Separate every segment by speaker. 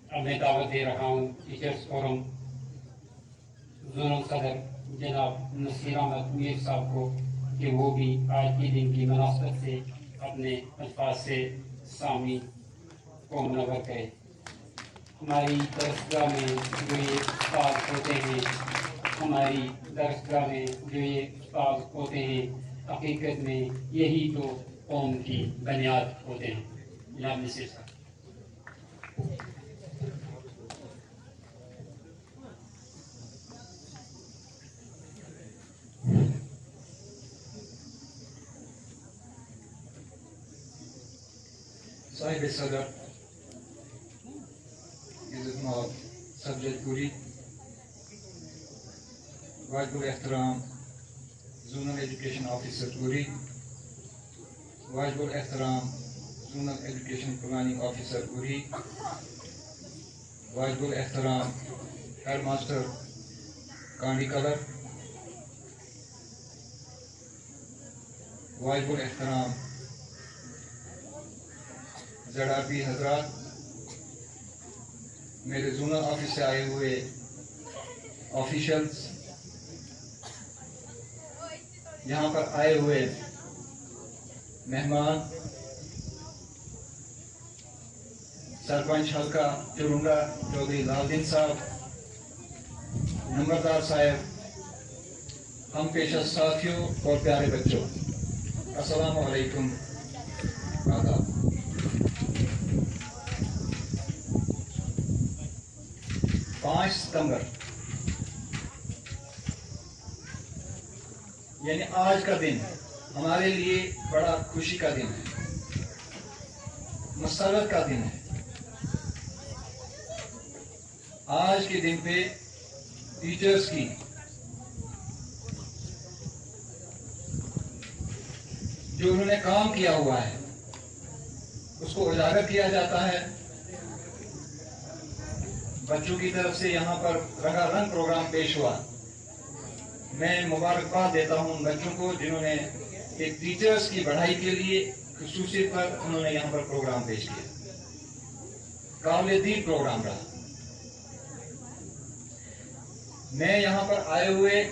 Speaker 1: अब मैं दावत दे रहा हूँ टीचर्स फोरम जोनल सदर जनाब नसीर अहमद मीर साहब को कि वो भी आज के दिन की मुनासबत से अपने अल्फाज से सामी को मुनव्वर करें। हमारी दरसगाह में जो ये उस्ताद होते हैं, हमारी दरसगाह में जो ये उस्ताद होते हैं, हकीकत में यही तो कौम की बुनियाद होते हैं। जनाब नसीर साहब।
Speaker 2: साहिब सदर इज़्ज़त-माब सब्जेक्ट पूरी वाजिबुल एहतराम जोनल एजुकेशन ऑफिसर पूरी वाजिबुल एहतराम जोनल एजुकेशन प्लानिंग ऑफिसर पूरी वाजिबुल एहतराम हेड मास्टर कांडी कलर वाजिबुल एहतराम ZRP हजरात, मेरे जोनल ऑफिस से आए हुए ऑफिशियल्स, यहाँ पर आए हुए मेहमान, सरपंच हल्का चुरुंगा चौधरी लालदीन साहब, नंबरदार साहब, हम पेशा साथियों और प्यारे बच्चों, अस्सलाम वालेकुम। आदाब। 5 सितंबर यानी आज का दिन हमारे लिए बड़ा खुशी का दिन है, मसरत का दिन है। आज के दिन पे टीचर्स की जो उन्होंने काम किया हुआ है उसको उजागर किया जाता है। बच्चों की तरफ से यहाँ पर रंगारंग प्रोग्राम पेश हुआ। मैं मुबारकबाद देता हूँ उन बच्चों को जिन्होंने एक टीचर्स की बढ़ाई के लिए खुसूसियत पर उन्होंने यहाँ पर प्रोग्राम पेश किया। काबिल-ए-दीन प्रोग्राम रहा। मैं यहाँ पर आए हुए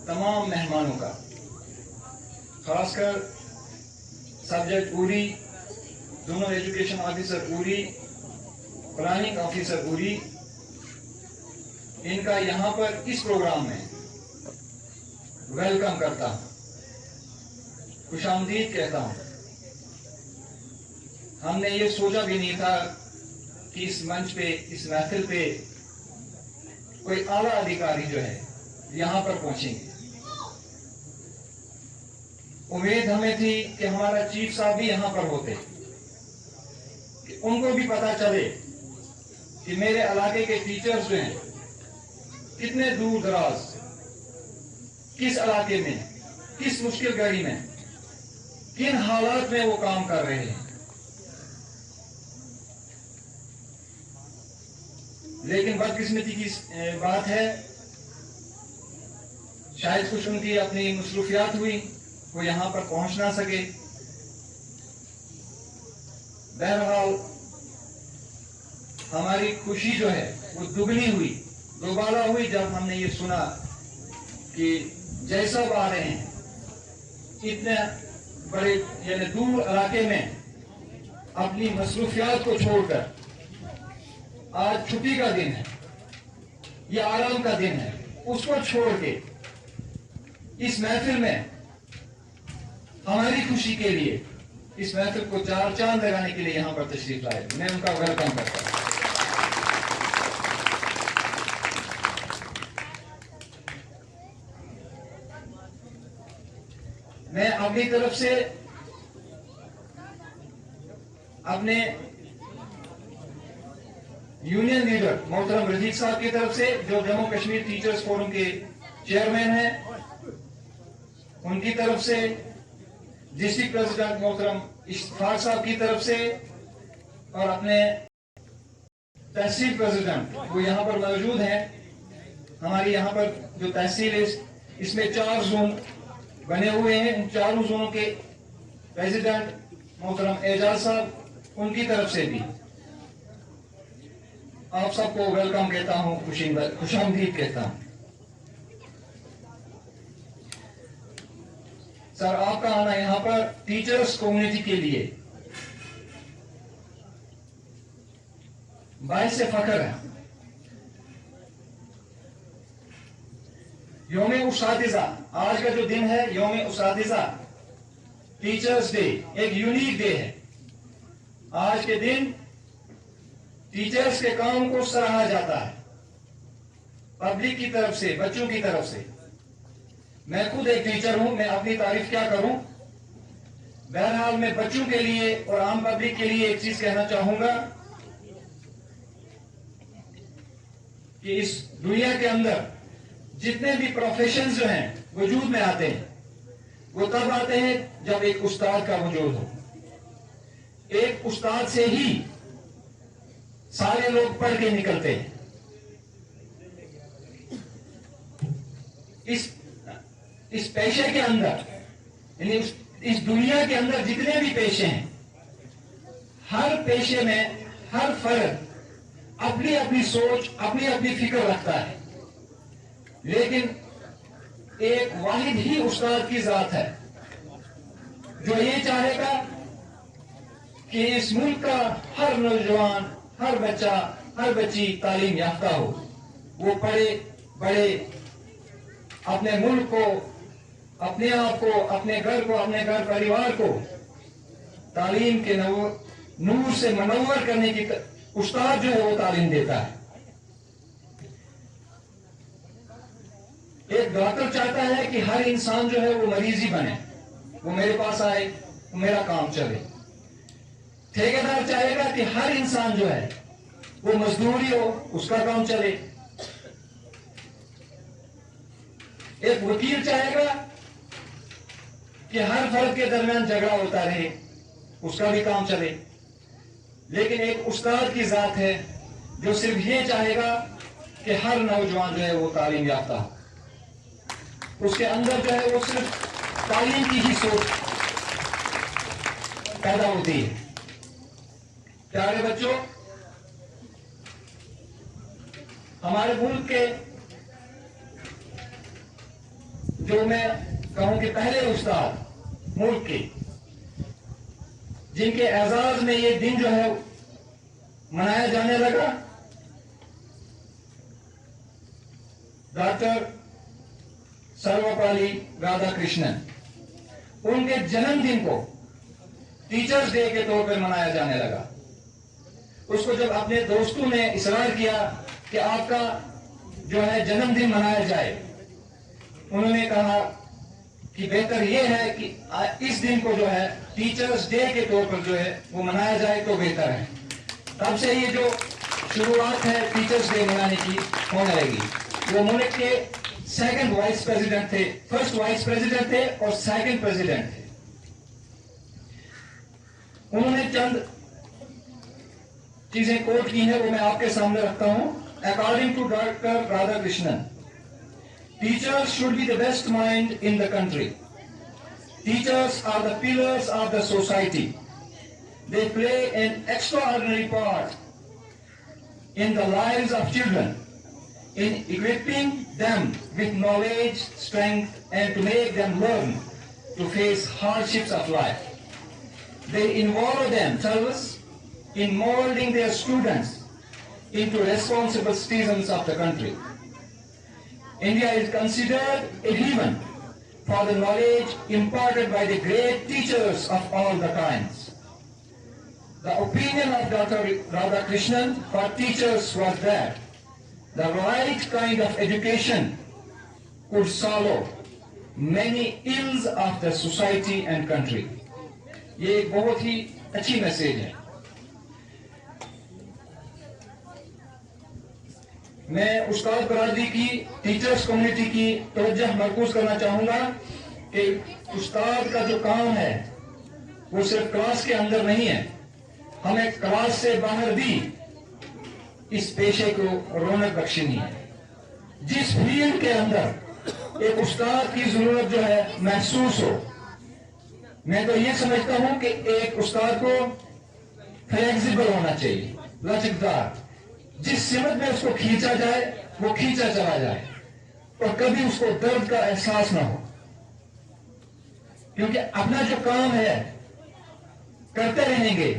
Speaker 2: तमाम मेहमानों का, खासकर सब्जेक्ट पूरी, जोनल एजुकेशन ऑफिसर पूरी, प्लानिंग ऑफिसर पूरी, इनका यहाँ पर इस प्रोग्राम में वेलकम करता हूँ, खुशामदीद कहता हूँ। हमने ये सोचा भी नहीं था कि इस मंच पे, इस महफिल पे कोई आला अधिकारी जो है यहाँ पर पहुंचेंगे। उम्मीद हमें थी कि हमारा चीफ साहब भी यहाँ पर होते, कि उनको भी पता चले कि मेरे इलाके के टीचर्स जो हैं कितने दूर दराज, किस इलाके में, किस मुश्किल घड़ी में, किन हालात में वो काम कर रहे हैं। लेकिन बदकिस्मती की बात है, शायद कुछ उनकी अपनी मसरूफियात हुई, वो यहां पर पहुंच ना सके। बहरहाल हमारी खुशी जो है वो दुगनी हुई, दोबारा हुई जब हमने ये सुना कि जैसब आ रहे हैं, इतने बड़े यानी दूर इलाके में अपनी मसरूफियात को छोड़कर, आज छुट्टी का दिन है, ये आराम का दिन है, उसको छोड़ के इस महफिल में हमारी खुशी के लिए, इस महफिल को चार चांद लगाने के लिए यहाँ पर तशरीफ लाए। मैं उनका वेलकम करता हूँ। मैं अपनी तरफ से अपने यूनियन लीडर मोहतरम रजीक साहब की तरफ से, जो जम्मू कश्मीर टीचर्स फोरम के चेयरमैन हैं, उनकी तरफ से, डिस्ट्रिक्ट प्रेसिडेंट मोहतरम इश्तिफाक साहब की तरफ से, और अपने तहसील प्रेसिडेंट वो यहाँ पर मौजूद हैं। हमारी यहाँ पर जो तहसील है इसमें 4 जोन बने हुए हैं। इन चारों जोनों के प्रेसिडेंट मोहतरम एजाज साहब, उनकी तरफ से भी आप सबको वेलकम कहता हूं, खुशामदीद कहता हूं। सर, आपका आना यहां पर टीचर्स कम्युनिटी के लिए बाइस से फख्र है। यौम उस्तादिज़ा, आज का जो दिन है यौम उस्तादिज़ा, टीचर्स डे, एक यूनिक डे है। आज के दिन टीचर्स के काम को सराहा जाता है, पब्लिक की तरफ से, बच्चों की तरफ से। मैं खुद एक टीचर हूं, मैं अपनी तारीफ क्या करूं। बहरहाल मैं बच्चों के लिए और आम पब्लिक के लिए एक चीज कहना चाहूंगा कि इस दुनिया के अंदर जितने भी प्रोफेशंस जो हैं वजूद में आते हैं, वो तब आते हैं जब एक उस्ताद का वजूद हो। एक उस्ताद से ही सारे लोग पढ़ के निकलते हैं। इस पेशे के अंदर, यानी इस दुनिया के अंदर जितने भी पेशे हैं, हर पेशे में हर फर्द अपनी अपनी सोच, अपनी अपनी फिक्र रखता है, लेकिन एक वाहिद ही उस्ताद की जात है जो ये चाहेगा कि इस मुल्क का हर नौजवान, हर बच्चा, हर बच्ची तालीम याफ्ता हो। वो पढ़े बड़े, अपने मुल्क को, अपने आप को, अपने घर को, अपने घर परिवार को तालीम के नूर से मनव्वर करने की उस्ताद जो है वो तालीम देता है। एक डॉक्टर चाहता है कि हर इंसान जो है वो मरीज ही बने, वो मेरे पास आए, वो मेरा काम चले। ठेकेदार चाहेगा कि हर इंसान जो है वो मजदूरी हो, उसका काम चले। एक वकील चाहेगा कि हर फर्द के दरमियान झगड़ा होता रहे, उसका भी काम चले। लेकिन एक उस्ताद की जात है जो सिर्फ ये चाहेगा कि हर नौजवान जो है वो तालीम याफ्ता हो। उसके अंदर जो है वो सिर्फ तालीम की ही सोच पैदा होती है। प्यारे बच्चों, हमारे मुल्क के जो मैं कहूं कि पहले उस्ताद मुल्क के, जिनके एजाज में ये दिन जो है मनाया जाने लगा, डॉक्टर सर्वपल्ली राधाकृष्णन, उनके जन्मदिन को टीचर्स डे के तौर पर मनाया जाने लगा। उसको जब अपने दोस्तों ने इसरार किया कि आपका जो है जन्मदिन मनाया जाए, उन्होंने कहा कि बेहतर यह है कि इस दिन को जो है टीचर्स डे के तौर पर जो है वो मनाया जाए तो बेहतर है। तब से ये जो शुरुआत है टीचर्स डे मनाने की होने लगी। वो मुल्क के सेकंड वाइस प्रेसिडेंट थे, फर्स्ट वाइस प्रेसिडेंट थे और सेकंड प्रेसिडेंट थे। उन्होंने चंद चीजें कोट की हैं, वो मैं आपके सामने रखता हूं। According to doctor Radhakrishnan, teachers should be the best mind in the country. Teachers are the pillars of the society. They play an extraordinary part in the lives of children, in equipping them with knowledge, strength, and to make them learn to face hardships of life. They involve themselves in molding their students into responsible citizens of the country. India is considered a heaven for the knowledge imparted by the great teachers of all the times. The opinion of Dr. Radhakrishnan for teachers was that the right kind of education could solve many ills of the society and country. ये एक बहुत ही अच्छी message है। मैं उस्ताद बरादरी की, teachers community की तवज्जो मरकूज करना चाहूंगा कि उस्ताद का जो काम है वो सिर्फ क्लास के अंदर नहीं है, हमें क्लास से बाहर भी इस पेशे को रौनक बख्शनी है। जिस फील्ड के अंदर एक उस्ताद की जरूरत जो है महसूस हो, मैं तो ये समझता हूं कि एक उस्ताद को फ्लेक्सिबल होना चाहिए, लचकदार, जिस सिमत में उसको खींचा जाए वो खींचा चला जाए और कभी उसको दर्द का एहसास ना हो, क्योंकि अपना जो काम है करते रहेंगे,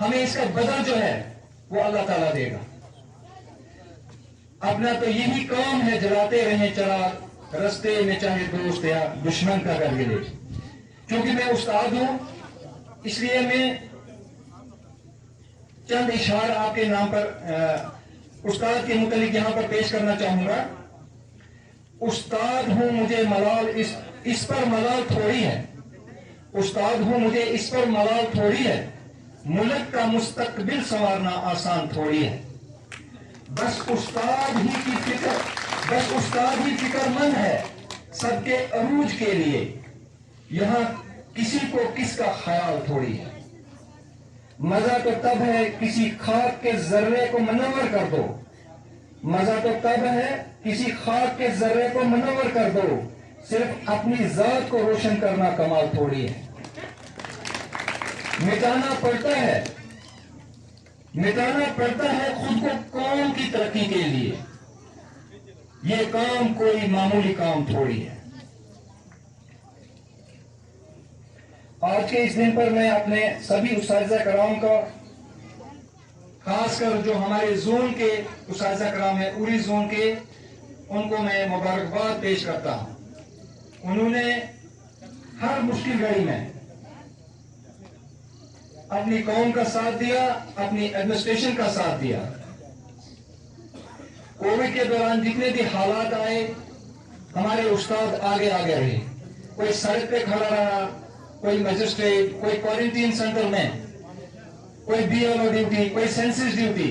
Speaker 2: हमें इसका बदल जो है वो अल्लाह ताला देगा। अपना तो यही काम है, जलाते रहें चिराग, रस्ते में चाहे दोस्त या दुश्मन का कर ले। क्योंकि मैं उस्ताद हूं, इसलिए मैं चंद इशार आपके नाम पर उस्ताद के मुतालिक यहां पर पेश करना चाहूंगा। उस्ताद हूं मुझे मलाल इस पर मलाल थोड़ी है, उस्ताद हूं मुझे इस पर मलाल थोड़ी है, मुल्क का मुस्तकबिल संवारना आसान थोड़ी है। बस उस्ताद ही फिक्रमंद है सबके अरूज के लिए, यहां किसी को किसका ख्याल थोड़ी है। मजा तो तब है किसी खाक के जर्रे को मुनव्वर कर दो, मजा तो तब है किसी खाक के जर्रे को मुनव्वर कर दो, सिर्फ अपनी जात को रोशन करना कमाल थोड़ी है। मिटाना पड़ता है खुद को कौम की तरक्की के लिए, यह काम कोई मामूली काम थोड़ी है। आज के इस दिन पर मैं अपने सभी उस्ताज़ा कराम का, खासकर जो हमारे जोन के उस्ताज़ा कराम है, उरी जोन के, उनको मैं मुबारकबाद पेश करता हूं। उन्होंने हर मुश्किल घड़ी में अपनी कौम का साथ दिया, अपनी एडमिनिस्ट्रेशन का साथ दिया। कोविड के दौरान जितने भी हालात आए, हमारे उस्ताद आगे रहे। कोई सड़क पे खड़ा रहा, कोई मजिस्ट्रेट, कोई क्वारंटीन सेंटर में, कोई बीएलओ ड्यूटी, कोई सेंसस ड्यूटी,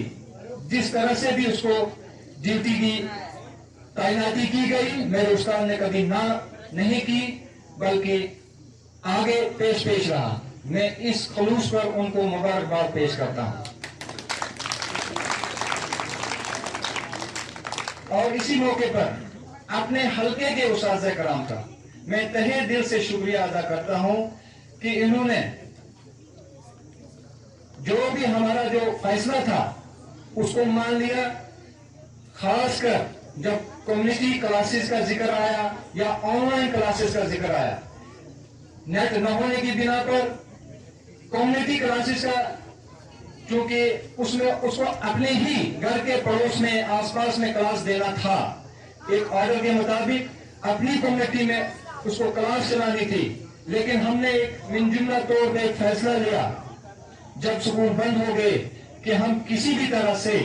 Speaker 2: जिस तरह से भी उसको ड्यूटी की तैनाती की गई, मेरे उस्ताद ने कभी ना नहीं की, बल्कि आगे पेश रहा। मैं इस खलूस पर उनको मुबारकबाद पेश करता हूं। और इसी मौके पर अपने हल्के के उस्ताज़े कराम का मैं तहे दिल से शुक्रिया अदा करता हूं कि इन्होंने जो भी हमारा जो फैसला था उसको मान लिया। खासकर जब कम्युनिटी क्लासेस का जिक्र आया या ऑनलाइन क्लासेस का जिक्र आया, नेट न होने की बिना पर कम्युनिटी क्लासेस का, क्योंकि उसमें उसको अपने ही घर के पड़ोस में आसपास में क्लास देना था, एक ऑर्डर के मुताबिक अपनी कम्युनिटी में उसको क्लास चलानी थी। लेकिन हमने एक मिनजुमला तौर पर एक फैसला लिया जब स्कूल बंद हो गए कि हम किसी भी तरह से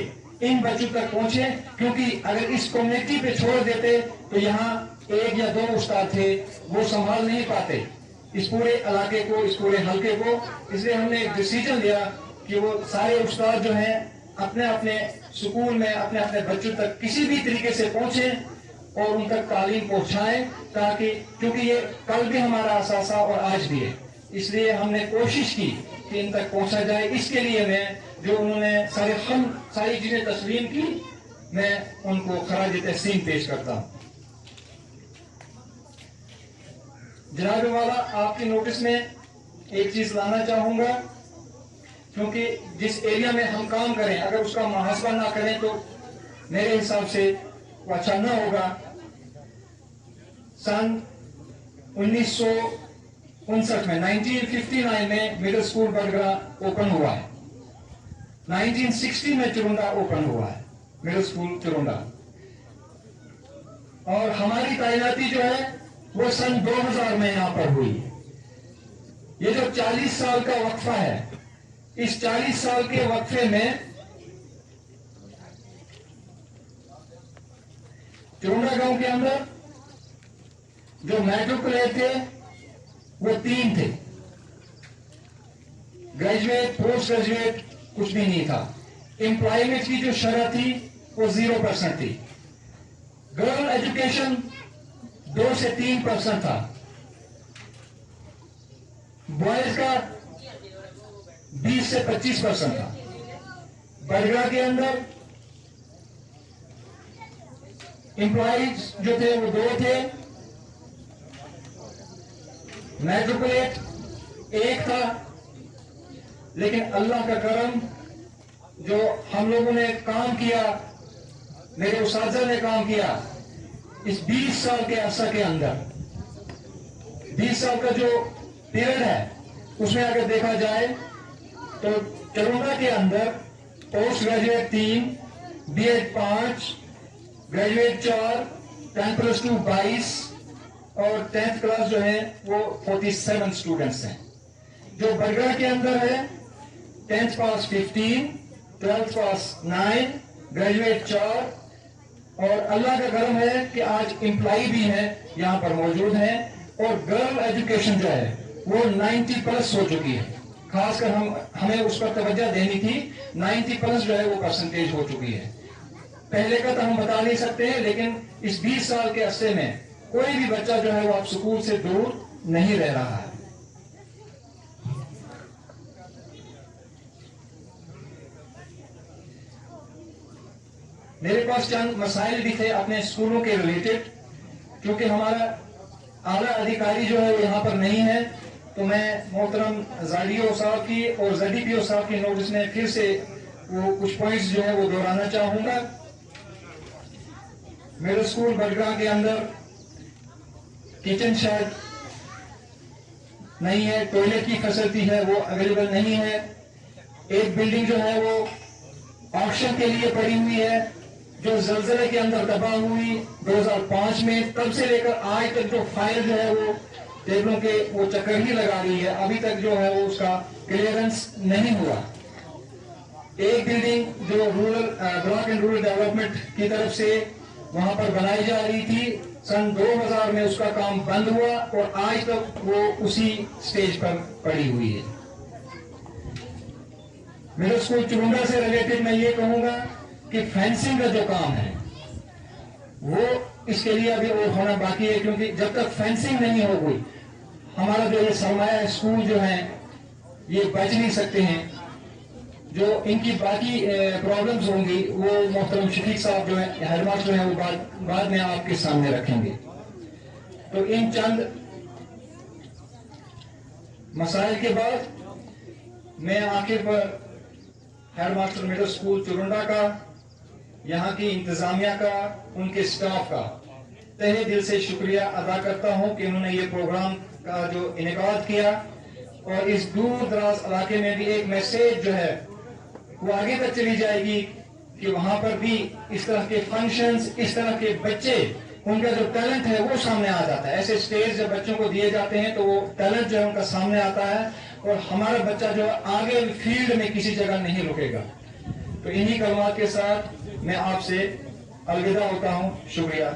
Speaker 2: इन बच्चों तक पहुंचे, क्योंकि अगर इस कम्युनिटी पे छोड़ देते तो यहाँ एक या दो उस्ताद थे, वो संभाल नहीं पाते इस पूरे इलाके को, इस पूरे हल्के को। इसलिए हमने एक डिसीजन लिया कि वो सारे उस्ताद जो हैं अपने अपने स्कूल में अपने अपने बच्चों तक किसी भी तरीके से पहुंचे और उन तक तालीम पहुंचाएं, ताकि, क्योंकि ये कल भी हमारा असासा और आज भी है, इसलिए हमने कोशिश की कि इन तक पहुंचा जाए। इसके लिए मैं जो उन्होंने सारी चीजें तस्लीम की, मैं उनको खराज तहसीन पेश करता हूं। जनाब वाला, आपके नोटिस में एक चीज लाना चाहूंगा, क्योंकि जिस एरिया में हम काम करें अगर उसका मुहासबा ना करें तो मेरे हिसाब से वो अच्छा ना होगा। सन 1959 में 1959 में मिडिल स्कूल बरगरा ओपन हुआ है, 1960 में चुरुंडा ओपन हुआ है, मिडिल स्कूल चुरुंडा। और हमारी तैनाती जो है वो सन 2000 में यहां पर हुई है। ये जो 40 साल का वक्फा है, इस 40 साल के वक्फे में चुरुंडा गांव के अंदर जो मैट्रिकुलेट थे वो 3 थे, ग्रेजुएट पोस्ट ग्रेजुएट कुछ भी नहीं था। एम्प्लॉयमेंट की जो शरह थी वो 0% थी। गर्ल एजुकेशन 2 से 3% था। बॉयज का 20 से 25% था। बरगरा के अंदर एम्प्लॉयज जो थे वो 2 थे, मैट्रिकुलेट 1 था। लेकिन अल्लाह का करम जो हम लोगों ने काम किया, मेरे उस्ताद ने काम किया इस 20 साल के अरसा के अंदर, 20 साल का जो पीरियड है उसमें अगर देखा जाए तो चरुंडा के अंदर पोस्ट ग्रेजुएट 3, बीएड 5, ग्रेजुएट 4, 10+2 22 और 10th क्लास जो है वो 47 स्टूडेंट्स हैं। जो बरगढ़ के अंदर है 10th पास 15, 12th पास 9, ग्रेजुएट 4 और अल्लाह का करम है कि आज एम्प्लॉय भी हैं यहाँ पर मौजूद हैं और गर्ल एजुकेशन जो है वो 90+ हो चुकी है। खासकर हमें उस पर तवज्जो देनी थी। 90+ जो है वो परसेंटेज हो चुकी है। पहले का तो हम बता नहीं सकते हैं, लेकिन इस 20 साल के अरसे में कोई भी बच्चा जो है वो अब स्कूल से दूर नहीं रह रहा है। मेरे पास चंद मसाइल भी थे अपने स्कूलों के रिलेटेड, क्योंकि हमारा आला अधिकारी जो है वो यहाँ पर नहीं है, तो मैं मोहतरम ज़ाडियो साहब की और ज़डीपीओ साहब की नोटिस में फिर से वो कुछ पॉइंट्स जो है वो दोहराना चाहूंगा। मेरे स्कूल बडगांव के अंदर किचन शेड नहीं है, टॉयलेट की फैसिलिटी है वो अवेलेबल नहीं है। एक बिल्डिंग जो है वो ऑक्शन के लिए पड़ी हुई है, जो जलजले के अंदर तबाह हुई 2005 में, तब से लेकर आज तक जो फायर जो है वो टेबलों के वो चक्कर ही लगा रही है, अभी तक जो है वो उसका क्लियरेंस नहीं हुआ। एक बिल्डिंग जो ब्लॉक एंड रूरल डेवलपमेंट की तरफ से वहां पर बनाई जा रही थी, सन 2000 में उसका काम बंद हुआ और आज तक वो उसी स्टेज पर पड़ी हुई है। मिडिल स्कूल चुरुंडा से रिलेटेड मैं ये कहूंगा कि फेंसिंग का जो काम है वो इसके लिए अभी और होना बाकी है, क्योंकि जब तक फेंसिंग नहीं हो गई हमारा जो ये सरमाया स्कूल जो है ये बच नहीं सकते हैं। जो इनकी बाकी प्रॉब्लम्स होंगी वो मोहतरम शफीक साहब जो है हेडमास्टर हैं वो बाद में आपके सामने रखेंगे। तो इन चंद मसाइल के बाद मैं आखिर पर हेडमास्टर मिडिल स्कूल चुरुंडा का, यहाँ की इंतजामिया का, उनके स्टाफ का तहे दिल से शुक्रिया अदा करता हूँ कि उन्होंने ये प्रोग्राम का जो इनेकाद किया और इस दूर दराज इलाके में भी एक मैसेज जो है वो आगे तक चली जाएगी कि वहां पर भी इस तरह के फंक्शंस, इस तरह के बच्चे, उनका जो टैलेंट है वो सामने आ जाता है। ऐसे स्टेज जब बच्चों को दिए जाते हैं तो वो टैलेंट जो है उनका सामने आता है और हमारा बच्चा जो आगे फील्ड में किसी जगह नहीं रुकेगा। तो इन्हीं कलमात के साथ मैं आपसे अलविदा होता हूँ। शुक्रिया।